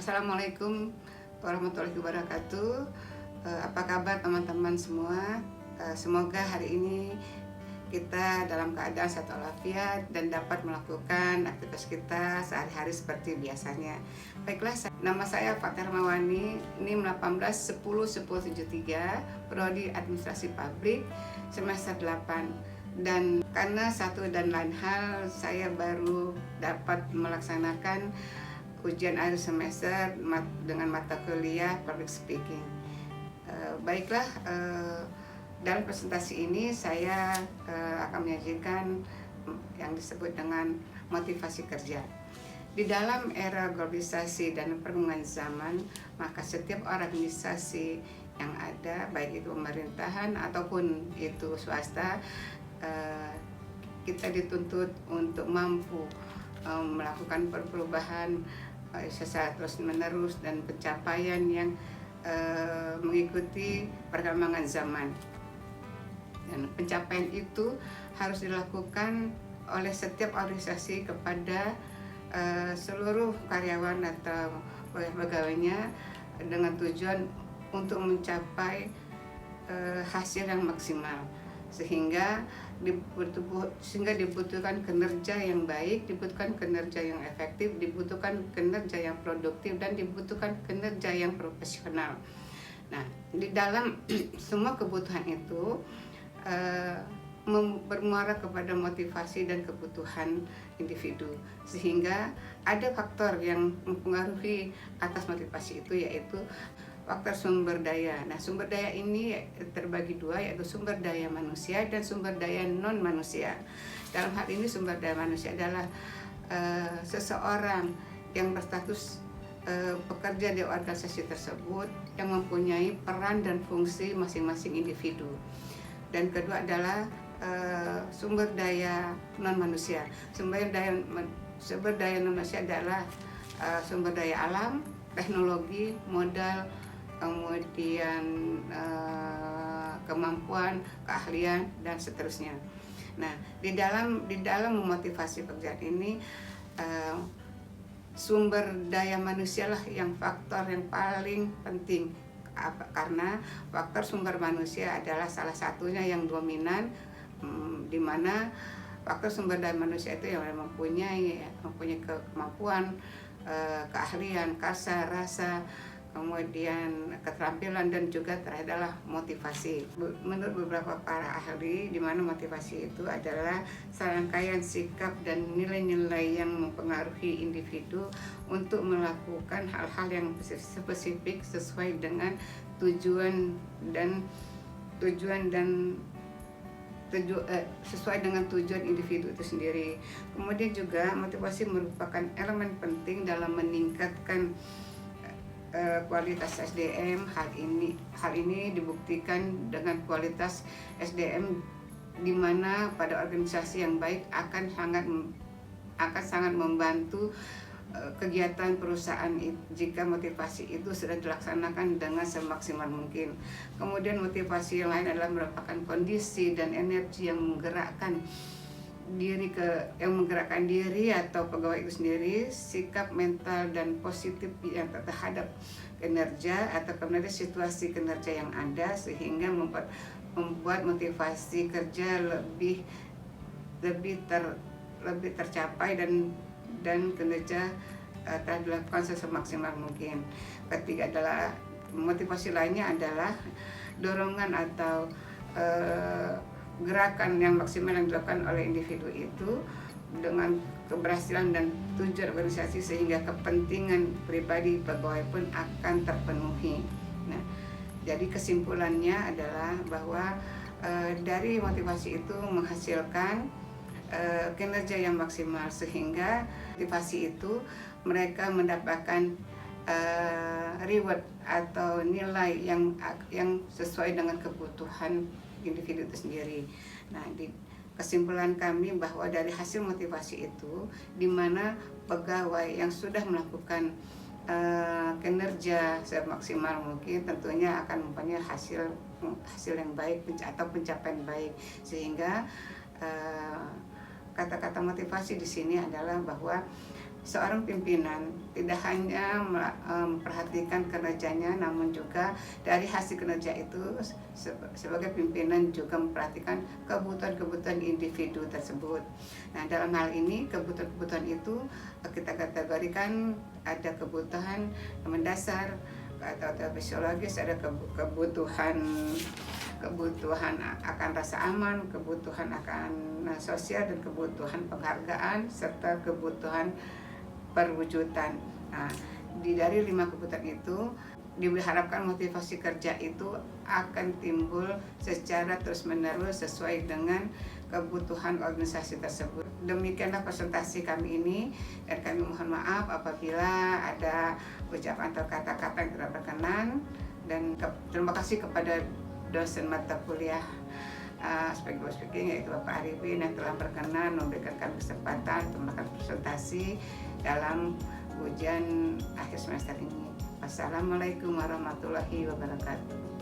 Assalamualaikum warahmatullahi wabarakatuh. Apa kabar teman-teman semua? Semoga hari ini kita dalam keadaan sehat walafiat dan dapat melakukan aktivitas kita sehari-hari seperti biasanya. Baiklah, nama saya Fathia Rahmawani, NIM 18101073, Prodi Administrasi Pabrik, semester 8. Dan karena satu dan lain hal, saya baru dapat melaksanakan ujian akhir semester dengan mata kuliah Public Speaking. Baiklah, dalam presentasi ini saya akan menyajikan yang disebut dengan motivasi kerja. Di dalam era globalisasi dan perkembangan zaman, maka setiap organisasi yang ada, baik itu pemerintahan ataupun itu swasta, kita dituntut untuk mampu melakukan perubahan secara terus menerus dan pencapaian yang mengikuti perkembangan zaman. Dan pencapaian itu harus dilakukan oleh setiap organisasi kepada seluruh karyawan atau pegawainya dengan tujuan untuk mencapai hasil yang maksimal, sehingga dibutuhkan kinerja yang baik, dibutuhkan kinerja yang efektif, dibutuhkan kinerja yang produktif, dan dibutuhkan kinerja yang profesional. Nah, di dalam semua kebutuhan itu bermuara kepada motivasi dan kebutuhan individu, sehingga ada faktor yang mempengaruhi atas motivasi itu, yaitu faktor sumber daya. Nah, sumber daya ini terbagi dua, yaitu sumber daya manusia dan sumber daya non manusia. Dalam hal ini sumber daya manusia adalah seseorang yang berstatus bekerja di organisasi tersebut yang mempunyai peran dan fungsi masing-masing individu. Dan kedua adalah sumber daya non manusia. Sumber daya non manusia adalah sumber daya alam, teknologi, modal, kemudian kemampuan, keahlian, dan seterusnya. Nah, di dalam memotivasi pekerjaan ini, sumber daya manusia lah yang faktor yang paling penting, karena faktor sumber manusia adalah salah satunya yang dominan, di mana faktor sumber daya manusia itu yang mempunyai kemampuan, keahlian, kasar, rasa, kemudian keterampilan, dan juga adalah motivasi. Menurut beberapa para ahli, di mana motivasi itu adalah serangkaian sikap dan nilai-nilai yang mempengaruhi individu untuk melakukan hal-hal yang spesifik sesuai dengan tujuan dan sesuai dengan tujuan individu itu sendiri. Kemudian juga motivasi merupakan elemen penting dalam meningkatkan kualitas SDM. Hal ini dibuktikan dengan kualitas SDM, di mana pada organisasi yang baik akan sangat membantu kegiatan perusahaan jika motivasi itu sudah dilaksanakan dengan semaksimal mungkin. Kemudian motivasi yang lain adalah merupakan kondisi dan energi yang menggerakkan diri atau pegawai itu sendiri, sikap mental dan positif yang terhadap kinerja atau kemudian situasi kinerja yang ada, sehingga membuat motivasi kerja lebih tercapai dan kinerja telah dilakukan semaksimal mungkin. Ketiga adalah motivasi lainnya adalah dorongan atau gerakan yang maksimal yang dilakukan oleh individu itu dengan keberhasilan dan tujuan organisasi, sehingga kepentingan pribadi pegawai pun akan terpenuhi. Nah, jadi kesimpulannya adalah bahwa dari motivasi itu menghasilkan kinerja yang maksimal, sehingga motivasi itu mereka mendapatkan reward atau nilai yang sesuai dengan kebutuhan individu itu sendiri. Nah, di kesimpulan kami bahwa dari hasil motivasi itu, di mana pegawai yang sudah melakukan kinerja semaksimal mungkin tentunya akan mempunyai hasil yang baik atau pencapaian baik, sehingga kata-kata motivasi di sini adalah bahwa seorang pimpinan tidak hanya memperhatikan kinerjanya, namun juga dari hasil kinerja itu sebagai pimpinan juga memperhatikan kebutuhan-kebutuhan individu tersebut. Nah, dalam hal ini kebutuhan-kebutuhan itu kita kategorikan ada kebutuhan mendasar atau fisiologis, ada kebutuhan akan rasa aman, kebutuhan akan sosial, dan kebutuhan penghargaan, serta kebutuhan perwujudan. Nah, dari 5 kebutuhan itu diharapkan motivasi kerja itu akan timbul secara terus-menerus sesuai dengan kebutuhan organisasi tersebut. Demikianlah presentasi kami ini, dan kami mohon maaf apabila ada ucapan atau kata-kata yang tidak berkenan, dan terima kasih kepada dosen mata kuliah speaking yaitu Bapak Arifin yang telah berkenan memberikan kami kesempatan untuk melakukan presentasi dalam ujian akhir semester ini. Wassalamualaikum warahmatullahi wabarakatuh.